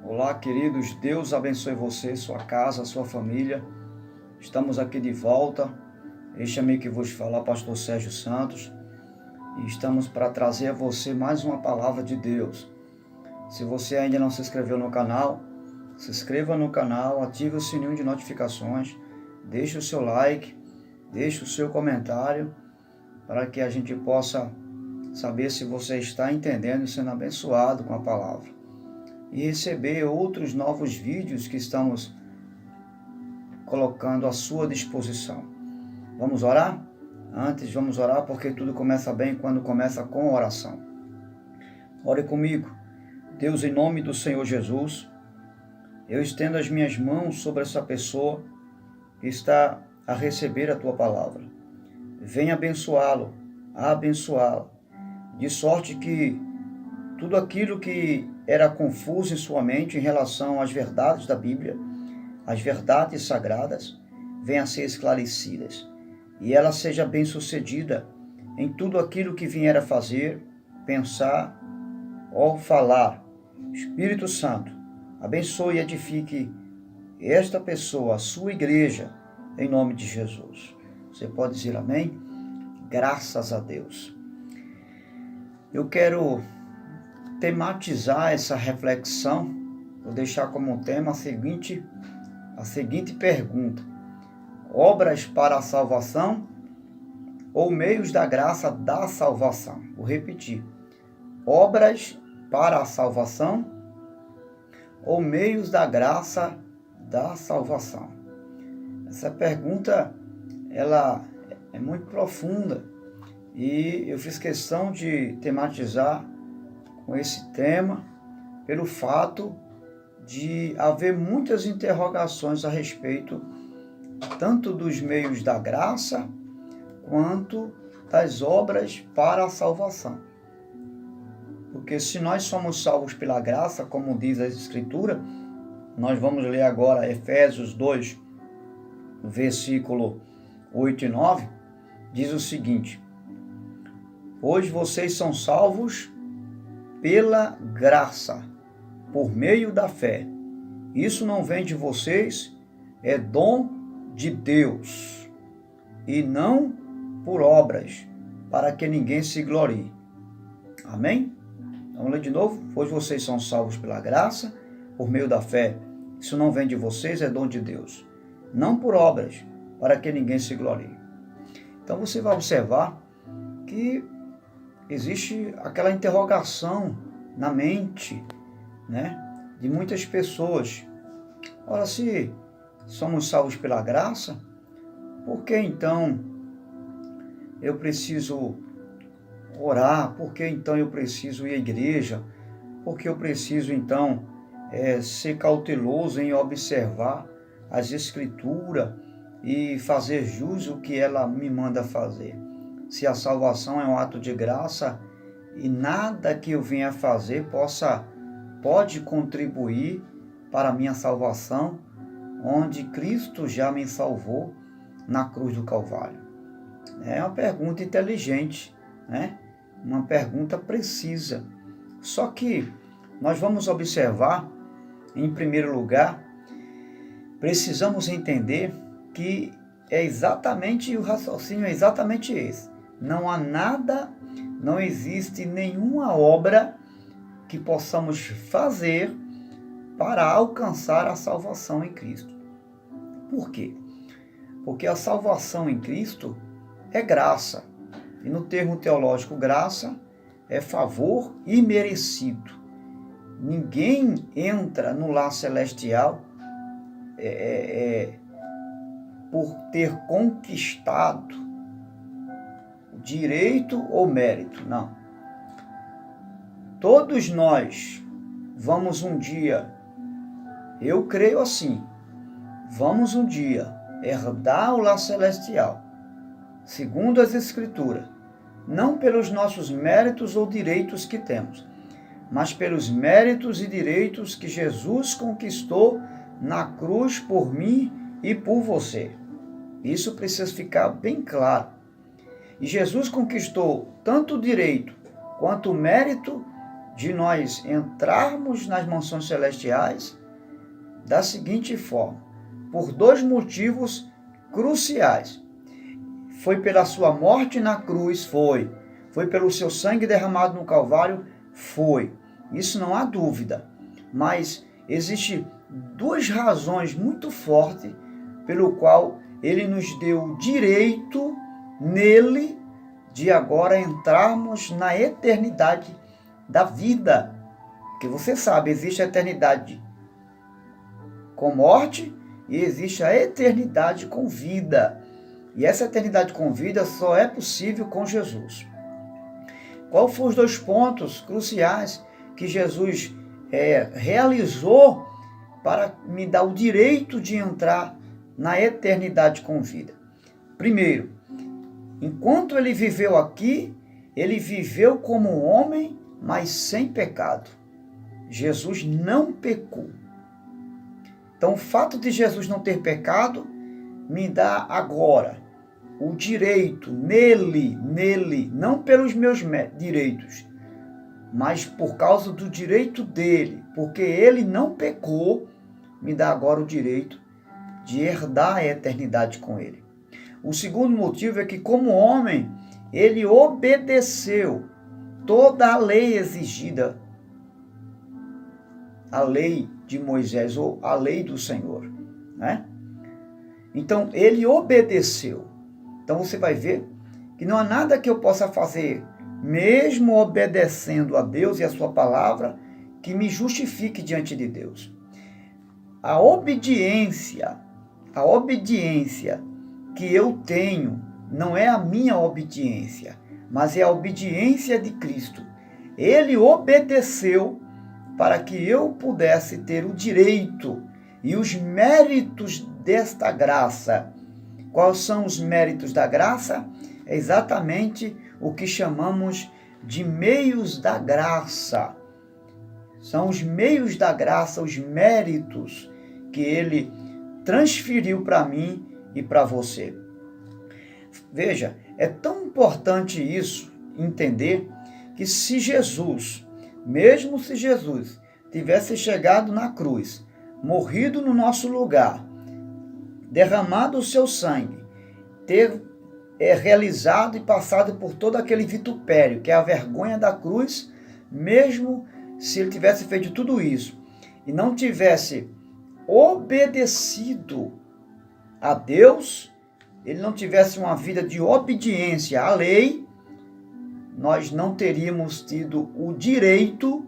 Olá, queridos. Deus abençoe você, sua casa, sua família. Estamos aqui de volta. Este amigo que vos fala, pastor Sérgio Santos. E estamos para trazer a você mais uma palavra de Deus. Se você ainda não se inscreveu no canal, se inscreva no canal, ative o sininho de notificações, deixe o seu like, deixe o seu comentário, para que a gente possa saber se você está entendendo e sendo abençoado com a palavra. E receber outros novos vídeos que estamos colocando à sua disposição. Vamos orar? Antes, vamos orar porque tudo começa bem quando começa com oração. Ore comigo. Deus, em nome do Senhor Jesus, eu estendo as minhas mãos sobre essa pessoa que está a receber a Tua palavra. Venha abençoá-lo, abençoá-la, de sorte que tudo aquilo que era confuso em sua mente em relação às verdades da Bíblia, as verdades sagradas, venham a ser esclarecidas. E ela seja bem-sucedida em tudo aquilo que vier a fazer, pensar ou falar. Espírito Santo, abençoe e edifique esta pessoa, a sua igreja, em nome de Jesus. Você pode dizer amém? Graças a Deus. Eu quero tematizar essa reflexão, vou deixar como tema a seguinte pergunta: obras para a salvação ou meios da graça da salvação? Vou repetir: obras para a salvação ou meios da graça da salvação? Essa pergunta, ela é muito profunda e eu fiz questão de tematizar com esse tema, pelo fato de haver muitas interrogações a respeito tanto dos meios da graça, quanto das obras para a salvação. Porque se nós somos salvos pela graça, como diz a Escritura, nós vamos ler agora Efésios 2, versículo 8 e 9, diz o seguinte: pois vocês são salvos pela graça, por meio da fé. Isso não vem de vocês, é dom de Deus, e não por obras, para que ninguém se glorie. Amém? Vamos ler de novo. Pois vocês são salvos pela graça, por meio da fé. Isso não vem de vocês, é dom de Deus, não por obras, para que ninguém se glorie. Então você vai observar que existe aquela interrogação na mente, de muitas pessoas. Ora, se somos salvos pela graça, por que então eu preciso orar? Por que então eu preciso ir à igreja? Por que eu preciso então ser cauteloso em observar as Escrituras e fazer jus o que ela me manda fazer? Se a salvação é um ato de graça e nada que eu venha fazer pode contribuir para a minha salvação, onde Cristo já me salvou na cruz do Calvário. É uma pergunta inteligente, uma pergunta precisa. Só que nós vamos observar, em primeiro lugar, precisamos entender que o raciocínio é exatamente esse. Não há nada, não existe nenhuma obra que possamos fazer para alcançar a salvação em Cristo. Por quê? Porque a salvação em Cristo é graça. E no termo teológico, graça é favor imerecido. Ninguém entra no lar celestial por ter conquistado direito ou mérito, não. Todos nós vamos um dia, eu creio assim, vamos um dia herdar o lar celestial, segundo as Escrituras, não pelos nossos méritos ou direitos que temos, mas pelos méritos e direitos que Jesus conquistou na cruz por mim e por você. Isso precisa ficar bem claro. E Jesus conquistou tanto o direito quanto o mérito de nós entrarmos nas mansões celestiais da seguinte forma, por dois motivos cruciais. Foi pela sua morte na cruz, foi pelo seu sangue derramado no Calvário, foi. Isso não há dúvida, mas existem duas razões muito fortes pelo qual ele nos deu o direito nele de agora entrarmos na eternidade da vida. Porque você sabe, existe a eternidade com morte e existe a eternidade com vida. E essa eternidade com vida só é possível com Jesus. Qual foram os dois pontos cruciais que Jesus realizou para me dar o direito de entrar na eternidade com vida? Primeiro, enquanto ele viveu aqui, ele viveu como um homem, mas sem pecado. Jesus não pecou. Então, o fato de Jesus não ter pecado me dá agora o direito nele, não pelos meus direitos, mas por causa do direito dele, porque ele não pecou, me dá agora o direito de herdar a eternidade com ele. O segundo motivo é que, como homem, ele obedeceu toda a lei exigida, a lei de Moisés ou a lei do Senhor, né? Então, ele obedeceu. Então, você vai ver que não há nada que eu possa fazer, mesmo obedecendo a Deus e a sua palavra, que me justifique diante de Deus. A obediência que eu tenho não é a minha obediência, mas é a obediência de Cristo. Ele obedeceu para que eu pudesse ter o direito e os méritos desta graça. Quais são os méritos da graça? É exatamente o que chamamos de meios da graça. São os meios da graça, os méritos que ele transferiu para mim e para você. Veja, é tão importante isso, entender que se Jesus, mesmo se Jesus tivesse chegado na cruz, morrido no nosso lugar, derramado o seu sangue, ter realizado e passado por todo aquele vitupério, que é a vergonha da cruz, mesmo se ele tivesse feito tudo isso e não tivesse obedecido a Deus, ele não tivesse uma vida de obediência à lei, nós não teríamos tido o direito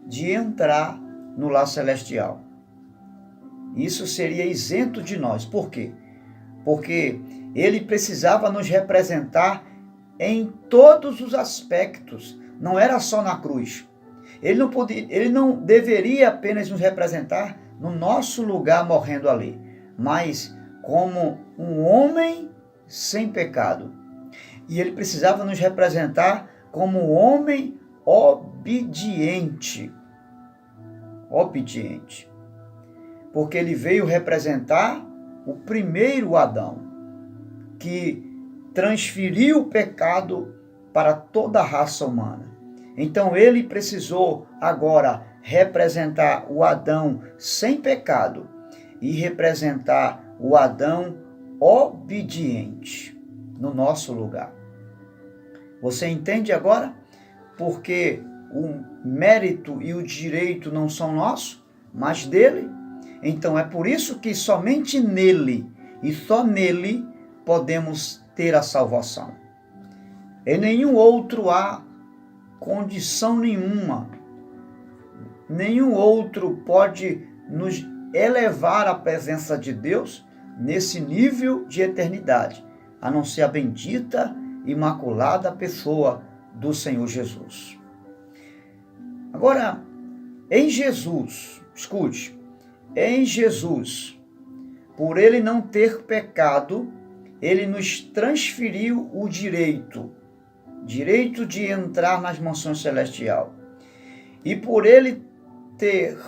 de entrar no lar celestial. Isso seria isento de nós. Por quê? Porque ele precisava nos representar em todos os aspectos. Não era só na cruz. Ele não deveria apenas nos representar no nosso lugar morrendo ali, mas como um homem sem pecado. E ele precisava nos representar como um homem obediente. Obediente. Porque ele veio representar o primeiro Adão, que transferiu o pecado para toda a raça humana. Então ele precisou agora representar o Adão sem pecado e representar o Adão obediente no nosso lugar. Você entende agora? Porque o mérito e o direito não são nossos, mas dele. Então é por isso que somente nele e só nele podemos ter a salvação. Em nenhum outro há condição nenhuma. Nenhum outro pode nos elevar à presença de Deus nesse nível de eternidade, a não ser a bendita, imaculada pessoa do Senhor Jesus. Agora, em Jesus, escute, em Jesus, por ele não ter pecado, ele nos transferiu o direito de entrar nas mansões celestiais. E por ele ter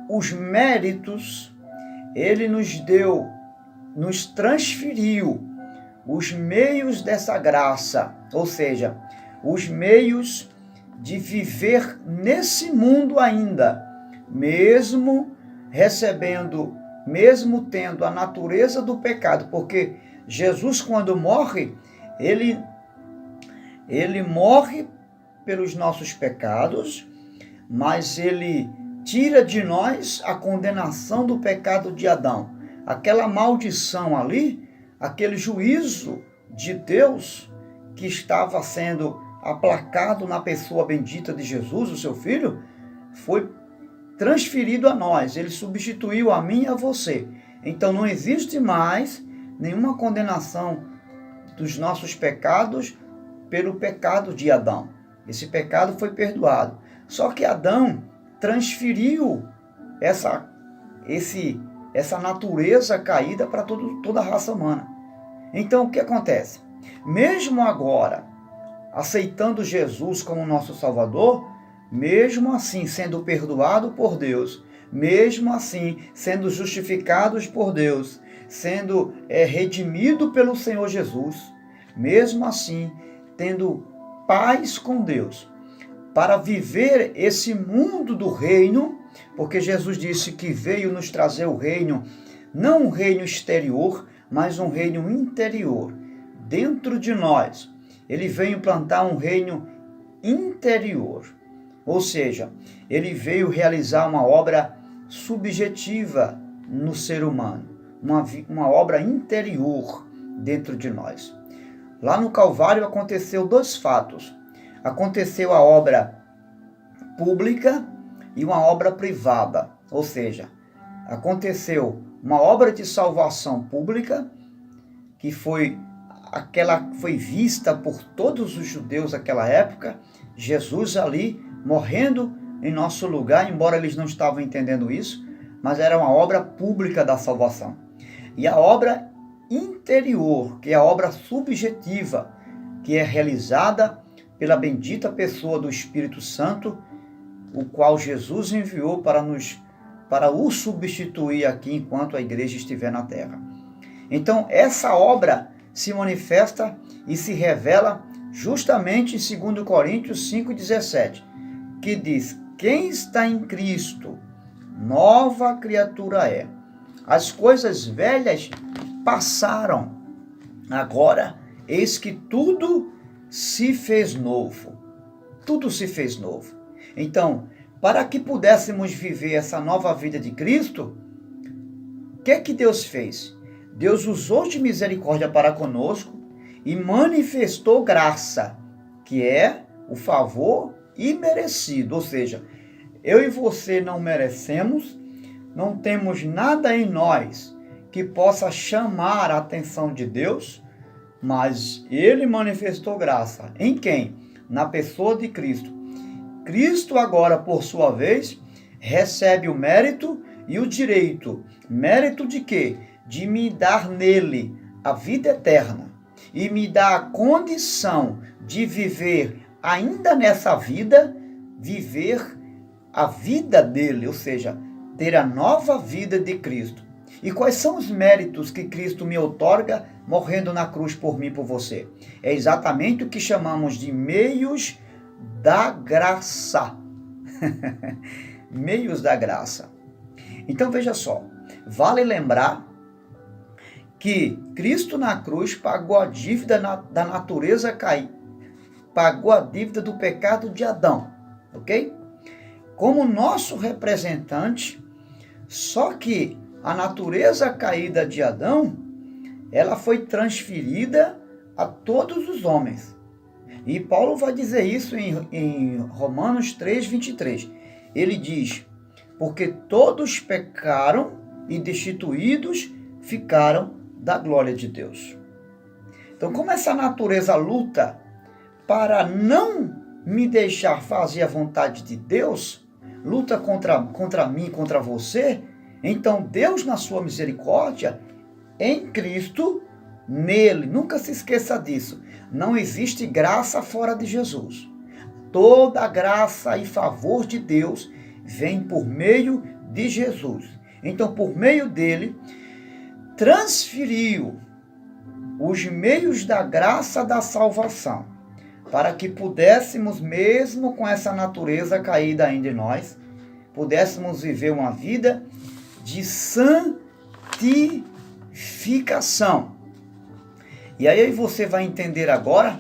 os méritos, ele nos transferiu os meios dessa graça, ou seja, os meios de viver nesse mundo ainda, mesmo recebendo, mesmo tendo a natureza do pecado, porque Jesus, quando morre, ele morre pelos nossos pecados, mas ele tira de nós a condenação do pecado de Adão. Aquela maldição ali, aquele juízo de Deus que estava sendo aplacado na pessoa bendita de Jesus, o seu Filho, foi transferido a nós. Ele substituiu a mim e a você. Então não existe mais nenhuma condenação dos nossos pecados pelo pecado de Adão. Esse pecado foi perdoado. Só que Adão transferiu essa natureza caída para toda a raça humana. Então o que acontece? Mesmo agora, aceitando Jesus como nosso Salvador, mesmo assim sendo perdoado por Deus, mesmo assim sendo justificados por Deus, sendo redimido pelo Senhor Jesus, mesmo assim tendo paz com Deus, para viver esse mundo do reino, porque Jesus disse que veio nos trazer o reino, não um reino exterior, mas um reino interior, dentro de nós. Ele veio implantar um reino interior, ou seja, ele veio realizar uma obra subjetiva no ser humano, uma obra interior dentro de nós. Lá no Calvário aconteceu 2 fatos. Aconteceu a obra pública e uma obra privada, ou seja, aconteceu uma obra de salvação pública que foi vista por todos os judeus daquela época, Jesus ali morrendo em nosso lugar, embora eles não estavam entendendo isso, mas era uma obra pública da salvação. E a obra interior, que é a obra subjetiva, que é realizada pela bendita pessoa do Espírito Santo, o qual Jesus enviou para o substituir aqui enquanto a igreja estiver na terra. Então, essa obra se manifesta e se revela justamente em 2 Coríntios 5,17, que diz: quem está em Cristo, nova criatura é. As coisas velhas passaram, agora eis que tudo se fez novo. Tudo se fez novo. Então, para que pudéssemos viver essa nova vida de Cristo, o que Deus fez? Deus usou de misericórdia para conosco e manifestou graça, que é o favor imerecido. Ou seja, eu e você não merecemos, não temos nada em nós que possa chamar a atenção de Deus, mas Ele manifestou graça. Em quem? Na pessoa de Cristo. Cristo agora, por sua vez, recebe o mérito e o direito. Mérito de quê? De me dar nele a vida eterna e me dar a condição de viver ainda nessa vida, viver a vida dele, ou seja, ter a nova vida de Cristo. E quais são os méritos que Cristo me outorga morrendo na cruz por mim e por você? É exatamente o que chamamos de meios da graça. Meios da graça. Então veja só, vale lembrar que Cristo na cruz pagou a dívida da natureza cair, pagou a dívida do pecado de Adão, ok? Como nosso representante, só que a natureza caída de Adão, ela foi transferida a todos os homens. E Paulo vai dizer isso em Romanos 3:23. Ele diz: porque todos pecaram e destituídos ficaram da glória de Deus. Então, como essa natureza luta para não me deixar fazer a vontade de Deus, luta contra mim, contra você, então Deus, na sua misericórdia, em Cristo, nele, nunca se esqueça disso, não existe graça fora de Jesus. Toda a graça e favor de Deus vem por meio de Jesus. Então, por meio dele, transferiu os meios da graça da salvação para que pudéssemos, mesmo com essa natureza caída ainda em nós, pudéssemos viver uma vida de santificação. E aí você vai entender agora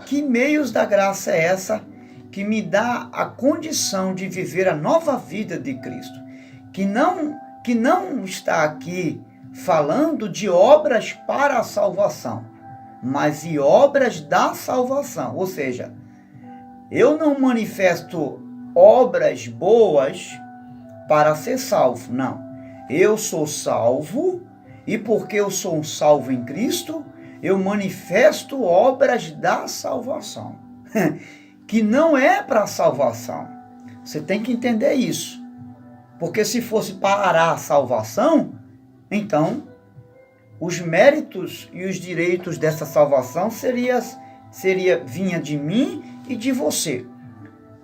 que meios da graça é essa que me dá a condição de viver a nova vida de Cristo, que não está aqui falando de obras para a salvação, mas de obras da salvação. Ou seja, eu não manifesto obras boas para ser salvo, não. Eu sou salvo e porque eu sou um salvo em Cristo, eu manifesto obras da salvação, que não é para a salvação. Você tem que entender isso. Porque se fosse para a salvação, então os méritos e os direitos dessa salvação vinha de mim e de você.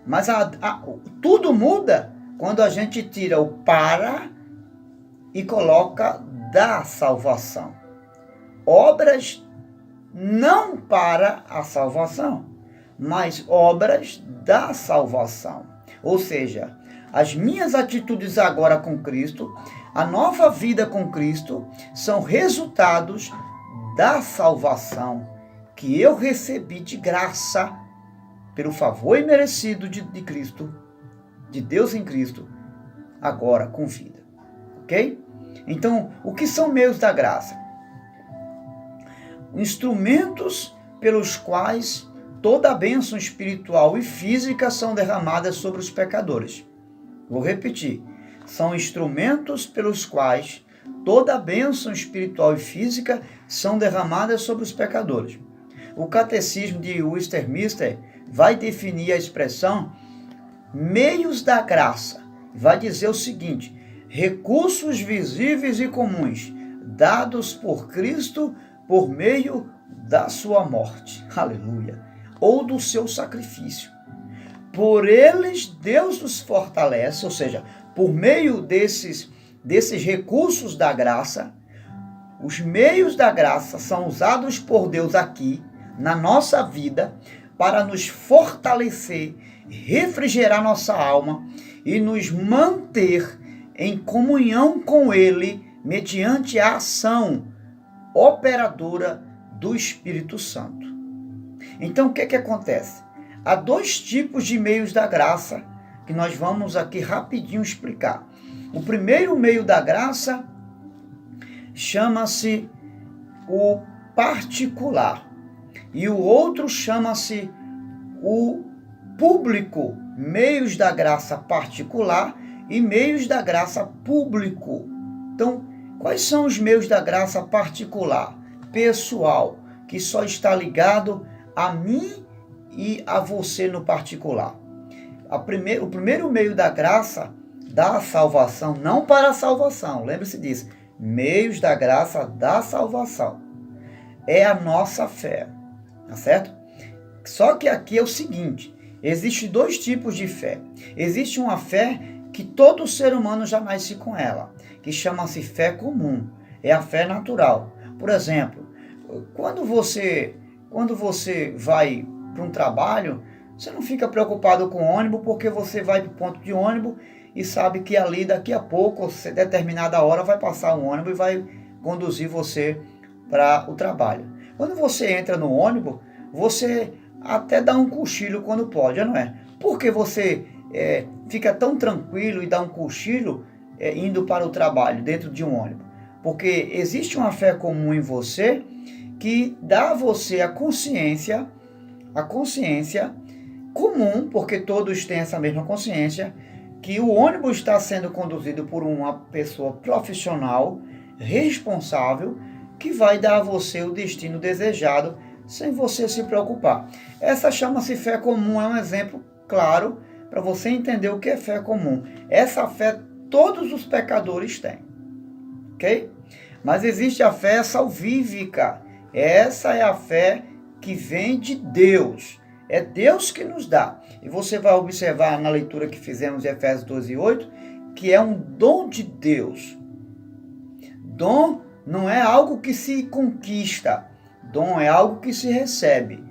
Mas tudo muda quando a gente tira o para e coloca da salvação. Obras não para a salvação, mas obras da salvação. Ou seja, as minhas atitudes agora com Cristo, a nova vida com Cristo, são resultados da salvação que eu recebi de graça pelo favor imerecido de Cristo, de Deus em Cristo, agora com vida. Ok? Então, o que são meios da graça? Instrumentos pelos quais toda a bênção espiritual e física são derramadas sobre os pecadores. Vou repetir. São instrumentos pelos quais toda a bênção espiritual e física são derramadas sobre os pecadores. O Catecismo de Westminster vai definir a expressão meios da graça. Vai dizer o seguinte: recursos visíveis e comuns dados por Cristo por meio da sua morte. Aleluia. Ou do seu sacrifício. Por eles Deus nos fortalece, ou seja, por meio desses recursos da graça, os meios da graça são usados por Deus aqui, na nossa vida, para nos fortalecer, refrigerar nossa alma e nos manter em comunhão com Ele, mediante a ação operadora do Espírito Santo. Então, o que acontece? Há dois tipos de meios da graça que nós vamos aqui rapidinho explicar. O primeiro meio da graça chama-se o particular e o outro chama-se o público. Meios da graça particular e meios da graça público. Então, quais são os meios da graça particular, pessoal, que só está ligado a mim e a você no particular? O primeiro meio da graça da salvação, não para a salvação, lembre-se disso, meios da graça da salvação, é a nossa fé, tá certo? Só que aqui é o seguinte, existem dois tipos de fé. Existe uma fé que todo ser humano já nasce com ela, que chama-se fé comum, é a fé natural. Por exemplo, quando você vai para um trabalho, você não fica preocupado com o ônibus, porque você vai para o ponto de ônibus e sabe que ali daqui a pouco, determinada hora, vai passar um ônibus e vai conduzir você para o trabalho. Quando você entra no ônibus, você até dá um cochilo quando pode, não é? Porque você fica tão tranquilo e dá um cochilo indo para o trabalho dentro de um ônibus. Porque existe uma fé comum em você que dá a você a consciência comum, porque todos têm essa mesma consciência, que o ônibus está sendo conduzido por uma pessoa profissional, responsável, que vai dar a você o destino desejado, sem você se preocupar. Essa chama-se fé comum, é um exemplo claro para você entender o que é fé comum. Essa fé todos os pecadores têm, ok? Mas existe a fé salvífica. Essa é a fé que vem de Deus. É Deus que nos dá. E você vai observar na leitura que fizemos em Efésios 12:8, que é um dom de Deus. Dom não é algo que se conquista. Dom é algo que se recebe.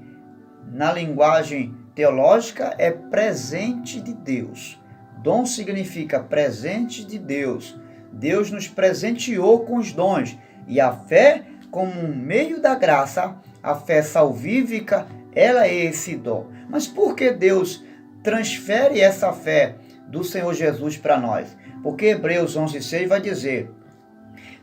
na linguagem teológica, é presente de Deus. Dom significa presente de Deus. Deus nos presenteou com os dons. E a fé, como um meio da graça, a fé salvífica, ela é esse dom. Mas por que Deus transfere essa fé do Senhor Jesus para nós? Porque Hebreus 11:6 vai dizer: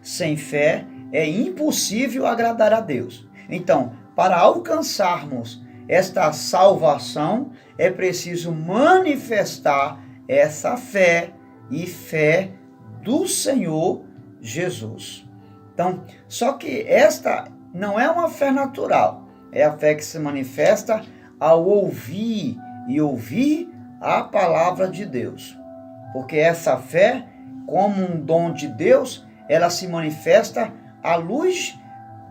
sem fé é impossível agradar a Deus. Então, para alcançarmos esta salvação, é preciso manifestar essa fé e fé do Senhor Jesus. Então, só que esta não é uma fé natural, é a fé que se manifesta ao ouvir e ouvir a palavra de Deus. Porque essa fé, como um dom de Deus, ela se manifesta à luz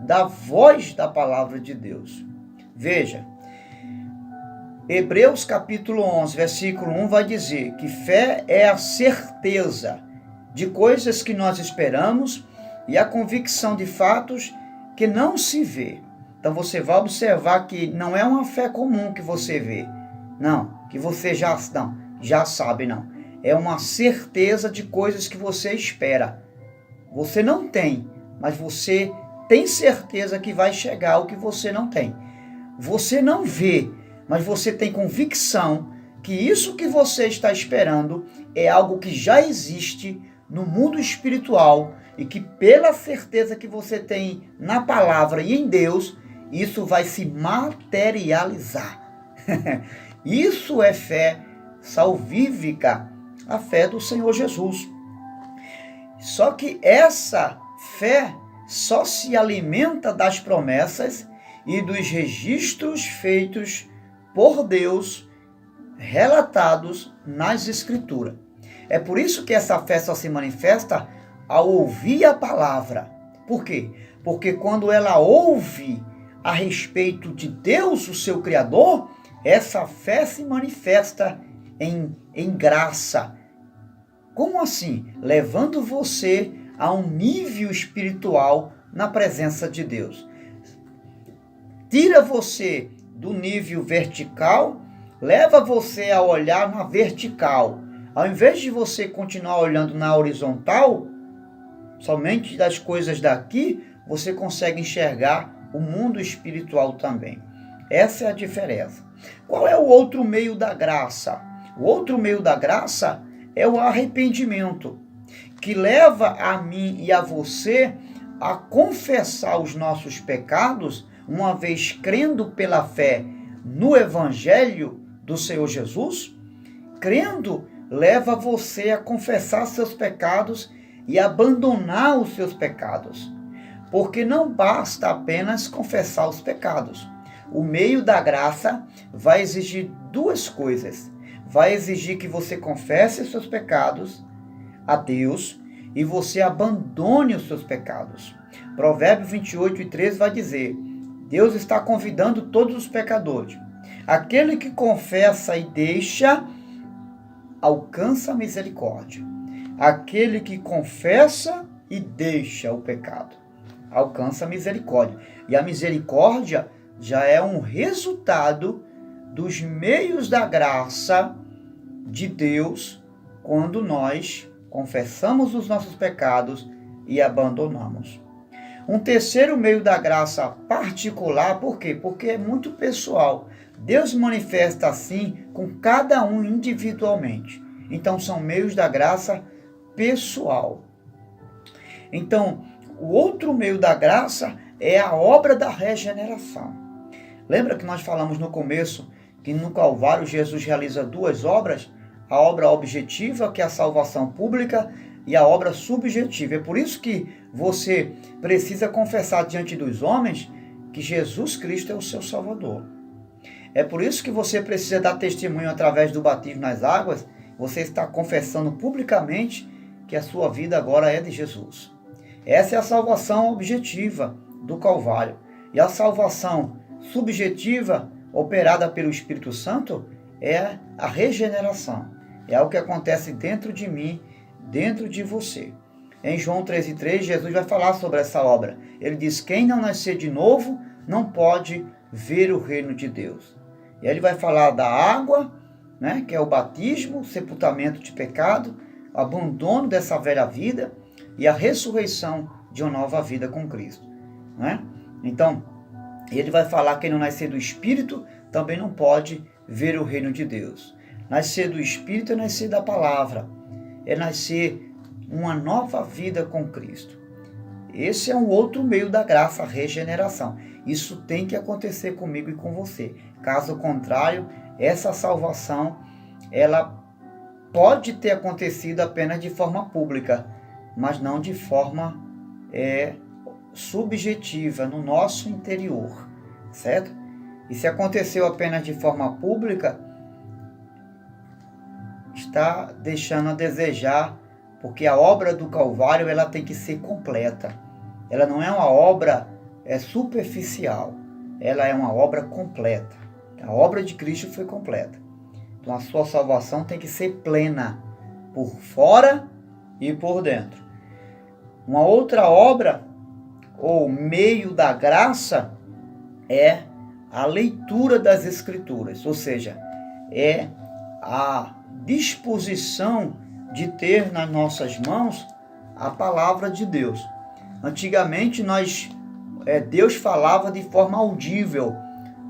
da voz da palavra de Deus. Veja, Hebreus capítulo 11, versículo 1 vai dizer que fé é a certeza de coisas que nós esperamos e a convicção de fatos que não se vê. Então você vai observar que não é uma fé comum que você vê. Não, que você já sabe, não. É uma certeza de coisas que você espera. Você não tem, mas você tem certeza que vai chegar o que você não tem. Você não vê, mas você tem convicção que isso que você está esperando é algo que já existe no mundo espiritual e que pela certeza que você tem na palavra e em Deus, isso vai se materializar. Isso é fé salvífica, a fé do Senhor Jesus. Só que essa fé só se alimenta das promessas e dos registros feitos por Deus, relatados nas Escrituras. É por isso que essa fé só se manifesta ao ouvir a palavra. Por quê? Porque quando ela ouve a respeito de Deus, o seu Criador, essa fé se manifesta em graça. Como assim? Levando você a um nível espiritual na presença de Deus. Tira você do nível vertical, leva você a olhar na vertical. Ao invés de você continuar olhando na horizontal, somente das coisas daqui, você consegue enxergar o mundo espiritual também. Essa é a diferença. Qual é o outro meio da graça? O outro meio da graça é o arrependimento, que leva a mim e a você a confessar os nossos pecados, uma vez crendo pela fé no Evangelho do Senhor Jesus. Crendo, leva você a confessar seus pecados e abandonar os seus pecados. Porque não basta apenas confessar os pecados. O meio da graça vai exigir duas coisas. Vai exigir que você confesse os seus pecados a Deus e você abandone os seus pecados. Provérbios 28:13 vai dizer: Deus está convidando todos os pecadores. Aquele que confessa e deixa, alcança a misericórdia. Aquele que confessa e deixa o pecado, alcança a misericórdia. E a misericórdia já é um resultado dos meios da graça de Deus quando nós confessamos os nossos pecados e abandonamos. Um terceiro meio da graça particular, por quê? Porque é muito pessoal. Deus manifesta assim com cada um individualmente. Então são meios da graça pessoal. Então, o outro meio da graça é a obra da regeneração. Lembra que nós falamos no começo que no Calvário Jesus realiza duas obras? A obra objetiva, que é a salvação pública, e a obra subjetiva. É por isso que você precisa confessar diante dos homens que Jesus Cristo é o seu Salvador. É por isso que você precisa dar testemunho através do batismo nas águas. Você está confessando publicamente que a sua vida agora é de Jesus. Essa é a salvação objetiva do Calvário. E a salvação subjetiva, operada pelo Espírito Santo, é a regeneração. É algo que acontece dentro de mim, dentro de você. Em João 13:3, Jesus vai falar sobre essa obra. Ele diz: quem não nascer de novo não pode ver o reino de Deus. E aí ele vai falar da água, né, que é o batismo, o sepultamento de pecado, o abandono dessa velha vida e a ressurreição de uma nova vida com Cristo, né? Então, ele vai falar que quem não nascer do Espírito também não pode ver o reino de Deus. Nascer do Espírito é nascer da palavra, é nascer uma nova vida com Cristo. Esse é um outro meio da graça, a regeneração. Isso tem que acontecer comigo e com você. Caso contrário, essa salvação, ela pode ter acontecido apenas de forma pública, mas não de forma subjetiva, no nosso interior, certo? E se aconteceu apenas de forma pública, está deixando a desejar, porque a obra do Calvário, ela tem que ser completa. Ela não é uma obra superficial, ela é uma obra completa. A obra de Cristo foi completa. Então a sua salvação tem que ser plena, por fora e por dentro. Uma outra obra, ou meio da graça, é a leitura das Escrituras, ou seja, é a disposição de ter nas nossas mãos a palavra de Deus. Antigamente Deus falava de forma audível.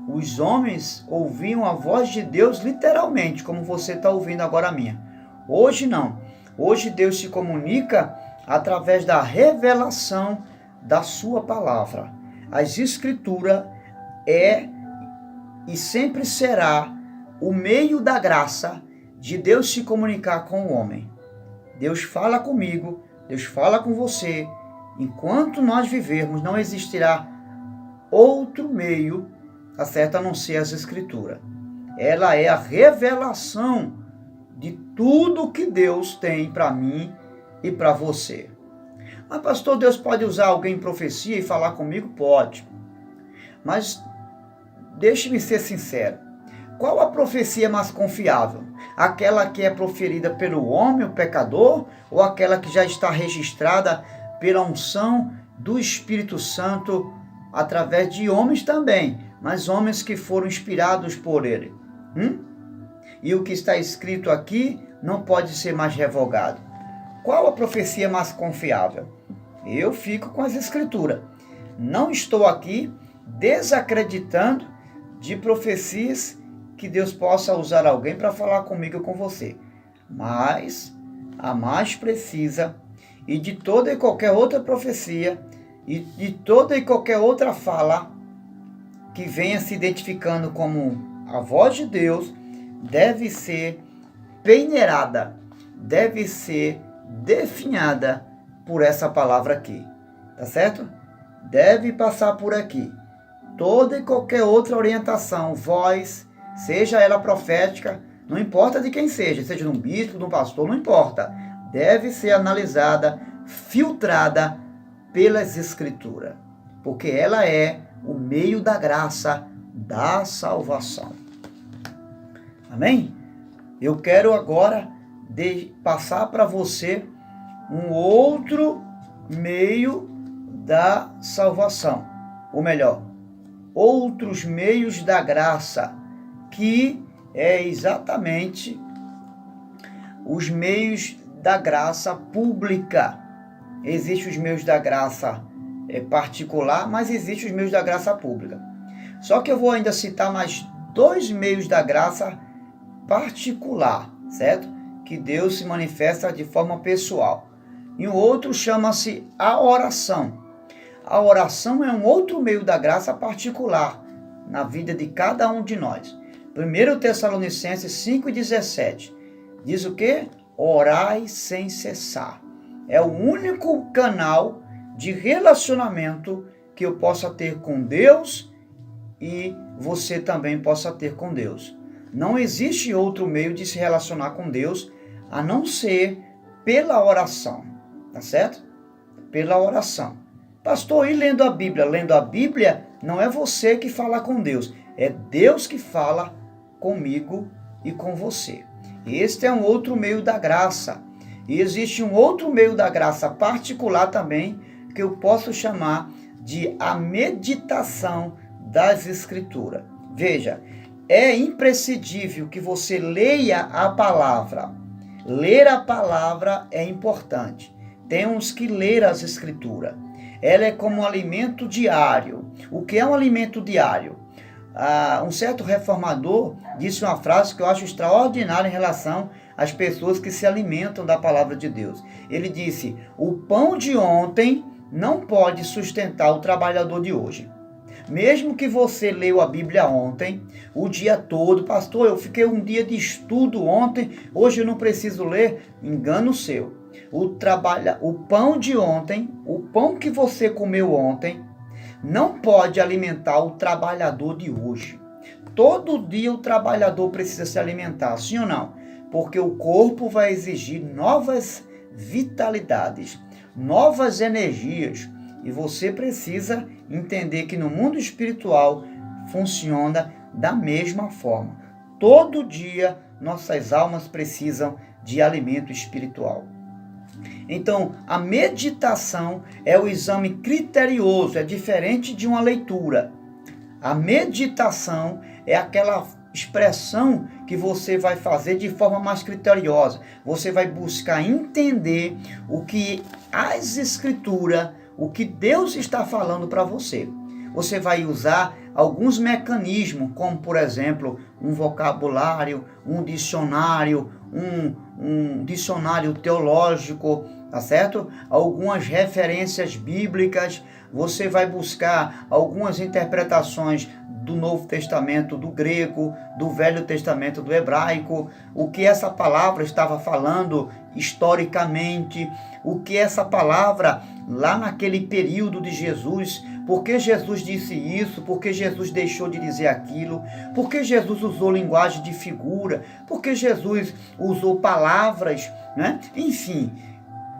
Os homens ouviam a voz de Deus literalmente, como você está ouvindo agora a minha. Hoje não. Hoje Deus se comunica através da revelação da sua palavra. As Escrituras é e sempre será o meio da graça de Deus se comunicar com o homem. Deus fala comigo, Deus fala com você. Enquanto nós vivermos, não existirá outro meio, tá certo, a não ser as Escrituras. Ela é a revelação de tudo que Deus tem para mim e para você. Mas pastor, Deus pode usar alguém em profecia e falar comigo? Pode. Mas deixe-me ser sincero. Qual a profecia mais confiável? Aquela que é proferida pelo homem, o pecador, ou aquela que já está registrada pela unção do Espírito Santo através de homens também, mas homens que foram inspirados por ele? E o que está escrito aqui não pode ser mais revogado. Qual a profecia mais confiável? Eu fico com as Escrituras. Não estou aqui desacreditando de profecias que Deus possa usar alguém para falar comigo ou com você. Mas a mais precisa, e de toda e qualquer outra profecia, e de toda e qualquer outra fala que venha se identificando como a voz de Deus, deve ser peneirada, deve ser definhada por essa palavra aqui, tá certo? Deve passar por aqui. Toda e qualquer outra orientação, voz, seja ela profética, não importa de quem seja de um bispo, de um pastor, não importa. Deve ser analisada, filtrada pelas Escrituras, porque ela é o meio da graça da salvação. Amém? Eu quero agora passar para você um outro meio da salvação, ou melhor, outros meios da graça, que é exatamente os meios da graça pública. Existem os meios da graça particular, mas existem os meios da graça pública. Só que eu vou ainda citar mais 2 meios da graça particular, certo? Que Deus se manifesta de forma pessoal. E o outro chama-se a oração. A oração é um outro meio da graça particular na vida de cada um de nós. 1 Tessalonicenses 5,17 diz o quê? Orai sem cessar. É o único canal de relacionamento que eu possa ter com Deus e você também possa ter com Deus. Não existe outro meio de se relacionar com Deus a não ser pela oração, tá certo? Pela oração. Pastor, e lendo a Bíblia? Lendo a Bíblia não é você que fala com Deus, é Deus que fala comigo e com você. Este é um outro meio da graça. E existe um outro meio da graça particular também, que eu posso chamar de a meditação das Escrituras. Veja, é imprescindível que você leia a palavra. Ler a palavra é importante. Temos que ler as Escrituras. Ela é como um alimento diário. O que é um alimento diário? Um certo reformador disse uma frase que eu acho extraordinária em relação às pessoas que se alimentam da palavra de Deus. Ele disse: o pão de ontem não pode sustentar o trabalhador de hoje. Mesmo que você leu a Bíblia ontem, o dia todo, pastor, eu fiquei um dia de estudo ontem, hoje eu não preciso ler, engano seu. O pão de ontem, o pão que você comeu ontem, não pode alimentar o trabalhador de hoje. Todo dia o trabalhador precisa se alimentar, sim ou não? Porque o corpo vai exigir novas vitalidades, novas energias. E você precisa entender que no mundo espiritual funciona da mesma forma. Todo dia nossas almas precisam de alimento espiritual. Então, a meditação é o exame criterioso, é diferente de uma leitura. A meditação é aquela expressão que você vai fazer de forma mais criteriosa. Você vai buscar entender o que as Escrituras, o que Deus está falando para você. Você vai usar alguns mecanismos, como por exemplo, um vocabulário, um dicionário, um dicionário teológico, tá certo? Algumas referências bíblicas. Você vai buscar algumas interpretações do Novo Testamento, do grego, do Velho Testamento, do hebraico, o que essa palavra estava falando historicamente, o que essa palavra lá naquele período de Jesus, por que Jesus disse isso, por que Jesus deixou de dizer aquilo, por que Jesus usou linguagem de figura, por que Jesus usou palavras, né? Enfim,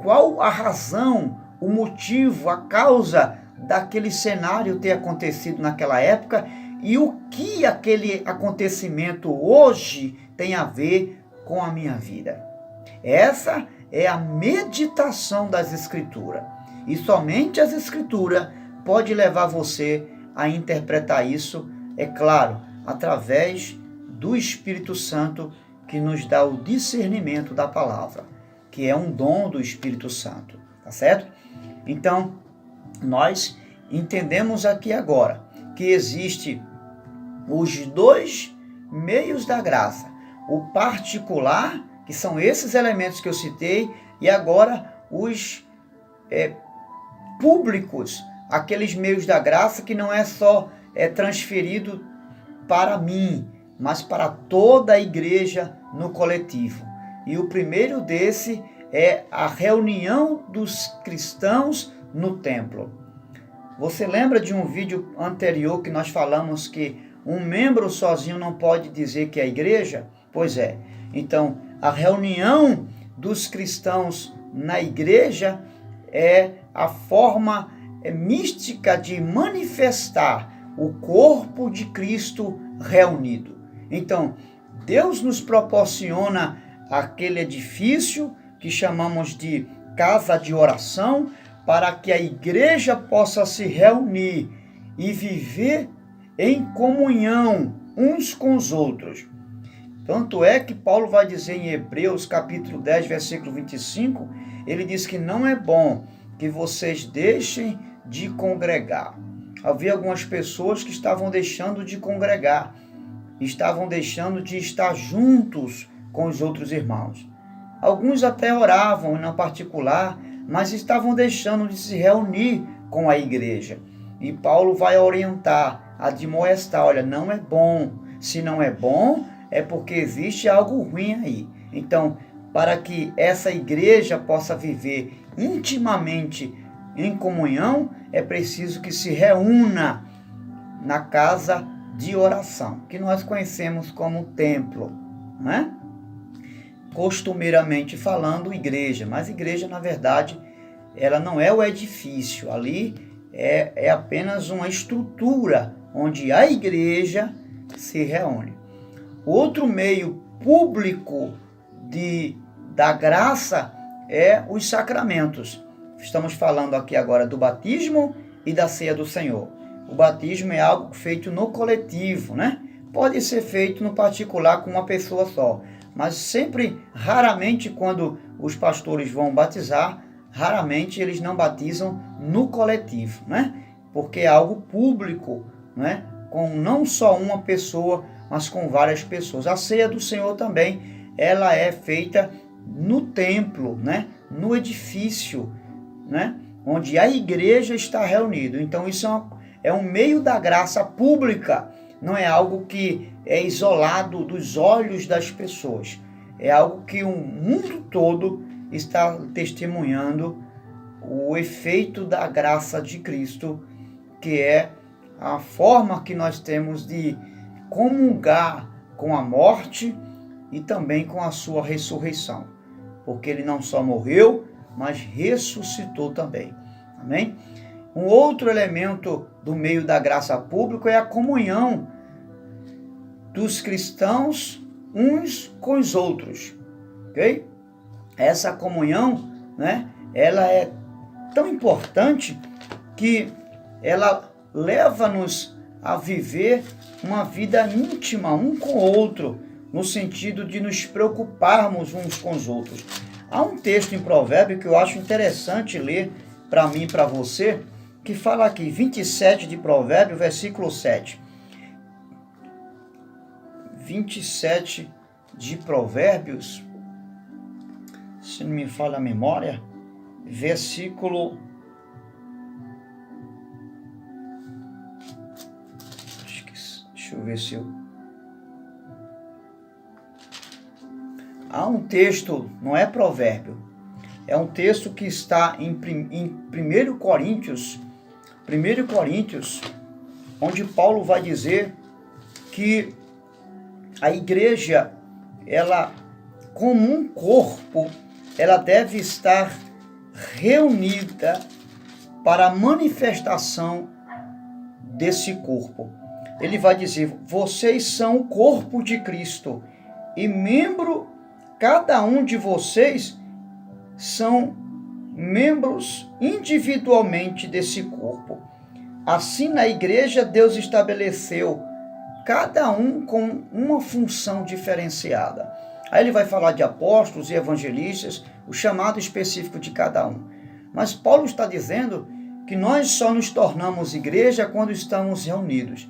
qual a razão, o motivo, a causa daquele cenário ter acontecido naquela época e o que aquele acontecimento hoje tem a ver com a minha vida. Essa é a meditação das Escrituras. E somente as Escrituras pode levar você a interpretar isso, é claro, através do Espírito Santo que nos dá o discernimento da palavra, que é um dom do Espírito Santo, tá certo? Então, nós entendemos aqui agora que existe os dois meios da graça, o particular, que são esses elementos que eu citei, e agora os públicos, aqueles meios da graça que não é só transferido para mim, mas para toda a igreja no coletivo. E o primeiro desse é a reunião dos cristãos no templo. Você lembra de um vídeo anterior que nós falamos que um membro sozinho não pode dizer que é a igreja? Pois é. Então, a reunião dos cristãos na igreja é a forma mística de manifestar o corpo de Cristo reunido. Então, Deus nos proporciona aquele edifício que chamamos de casa de oração, para que a igreja possa se reunir e viver em comunhão uns com os outros. Tanto é que Paulo vai dizer em Hebreus capítulo 10, versículo 25, ele diz que não é bom que vocês deixem de congregar. Havia algumas pessoas que estavam deixando de congregar, estavam deixando de estar juntos com os outros irmãos. Alguns até oravam na particular, mas estavam deixando de se reunir com a igreja. E Paulo vai orientar, admoestar, olha, não é bom. Se não é bom, é porque existe algo ruim aí. Então, para que essa igreja possa viver intimamente em comunhão, é preciso que se reúna na casa de oração, que nós conhecemos como templo, né? Costumeiramente falando, igreja, mas igreja, na verdade, ela não é o edifício, ali é apenas uma estrutura onde a igreja se reúne. Outro meio público da graça é os sacramentos. Estamos falando aqui agora do batismo e da ceia do Senhor. O batismo é algo feito no coletivo, né? pode ser feito no particular com uma pessoa só. Mas sempre, raramente, quando os pastores vão batizar, raramente eles não batizam no coletivo, né? Porque é algo público, né? Com não só uma pessoa, mas com várias pessoas. A ceia do Senhor também, ela é feita no templo, né? No edifício, né? Onde a igreja está reunida. Então isso é um meio da graça pública, não é algo que é isolado dos olhos das pessoas. É algo que o mundo todo está testemunhando o efeito da graça de Cristo, que é a forma que nós temos de comungar com a morte e também com a sua ressurreição. Porque ele não só morreu, mas ressuscitou também. Amém? Um outro elemento do meio da graça pública é a comunhão dos cristãos uns com os outros. Ok? Essa comunhão, né, ela é tão importante que ela leva-nos a viver uma vida íntima um com o outro, no sentido de nos preocuparmos uns com os outros. Há um texto em Provérbio que eu acho interessante ler para mim e para você, que fala aqui, 27 de Provérbio, versículo 7. 27 de Provérbios, se não me falha a memória, versículo... Deixa eu ver se eu... Há um texto, não é provérbio, é um texto que está em 1 Coríntios, onde Paulo vai dizer que a igreja, ela, como um corpo, ela deve estar reunida para a manifestação desse corpo. Ele vai dizer, vocês são o corpo de Cristo e cada um de vocês são membros individualmente desse corpo. Assim, na igreja, Deus estabeleceu cada um com uma função diferenciada. Aí ele vai falar de apóstolos e evangelistas, o chamado específico de cada um. Mas Paulo está dizendo que nós só nos tornamos igreja quando estamos reunidos.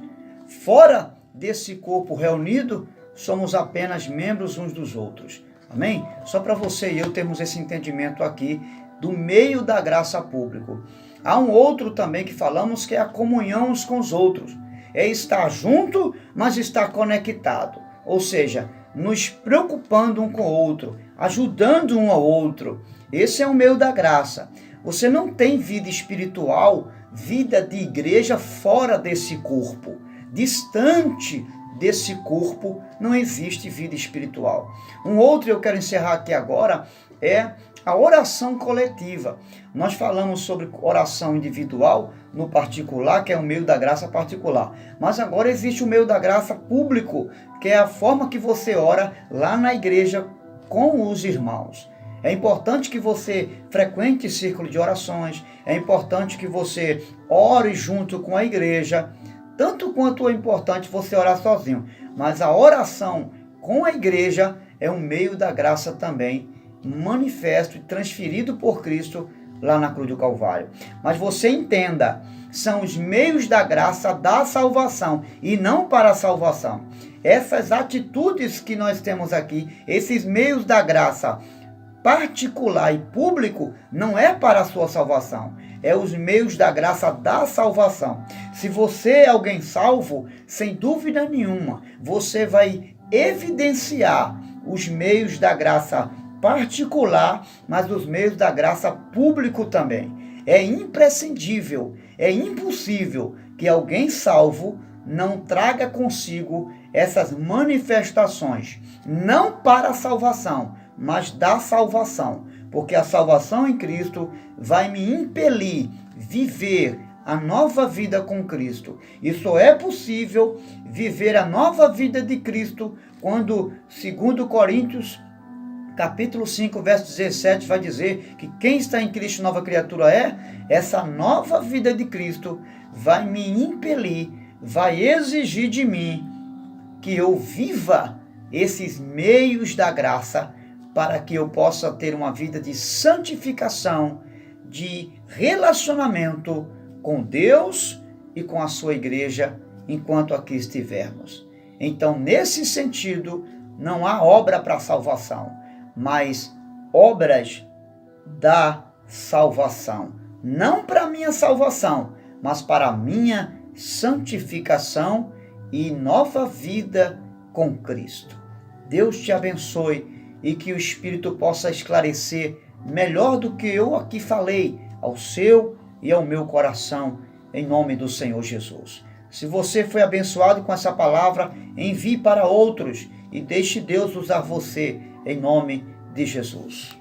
Fora desse corpo reunido, somos apenas membros uns dos outros. Amém? Só para você e eu termos esse entendimento aqui do meio da graça pública. Há um outro também que falamos que é a comunhão uns com os outros. É estar junto, mas estar conectado. Ou seja, nos preocupando um com o outro, ajudando um ao outro. Esse é o meio da graça. Você não tem vida espiritual, vida de igreja fora desse corpo. Distante desse corpo não existe vida espiritual. Um outro, eu quero encerrar aqui agora, é a oração coletiva. Nós falamos sobre oração individual no particular, que é o meio da graça particular. Mas agora existe o meio da graça público, que é a forma que você ora lá na igreja com os irmãos. É importante que você frequente círculo de orações, é importante que você ore junto com a igreja, tanto quanto é importante você orar sozinho. Mas a oração com a igreja é um meio da graça também, manifesto e transferido por Cristo lá na cruz do Calvário. Mas você entenda, são os meios da graça da salvação e não para a salvação. Essas atitudes que nós temos aqui, esses meios da graça particular e público, não é para a sua salvação, é os meios da graça da salvação. Se você é alguém salvo, sem dúvida nenhuma, você vai evidenciar os meios da graça particular, mas os meios da graça público também. É imprescindível, é impossível que alguém salvo não traga consigo essas manifestações, não para a salvação, mas da salvação, porque a salvação em Cristo vai me impelir viver a nova vida com Cristo. E só é possível viver a nova vida de Cristo quando, segundo Coríntios, capítulo 5, verso 17, vai dizer que quem está em Cristo, nova criatura é. Essa nova vida de Cristo vai me impelir, vai exigir de mim que eu viva esses meios da graça para que eu possa ter uma vida de santificação, de relacionamento com Deus e com a sua igreja enquanto aqui estivermos. Então, nesse sentido, não há obra para salvação, mas obras da salvação. Não para a minha salvação, mas para a minha santificação e nova vida com Cristo. Deus te abençoe e que o Espírito possa esclarecer melhor do que eu aqui falei ao seu e ao meu coração, em nome do Senhor Jesus. Se você foi abençoado com essa palavra, envie para outros e deixe Deus usar você, em nome de Jesus.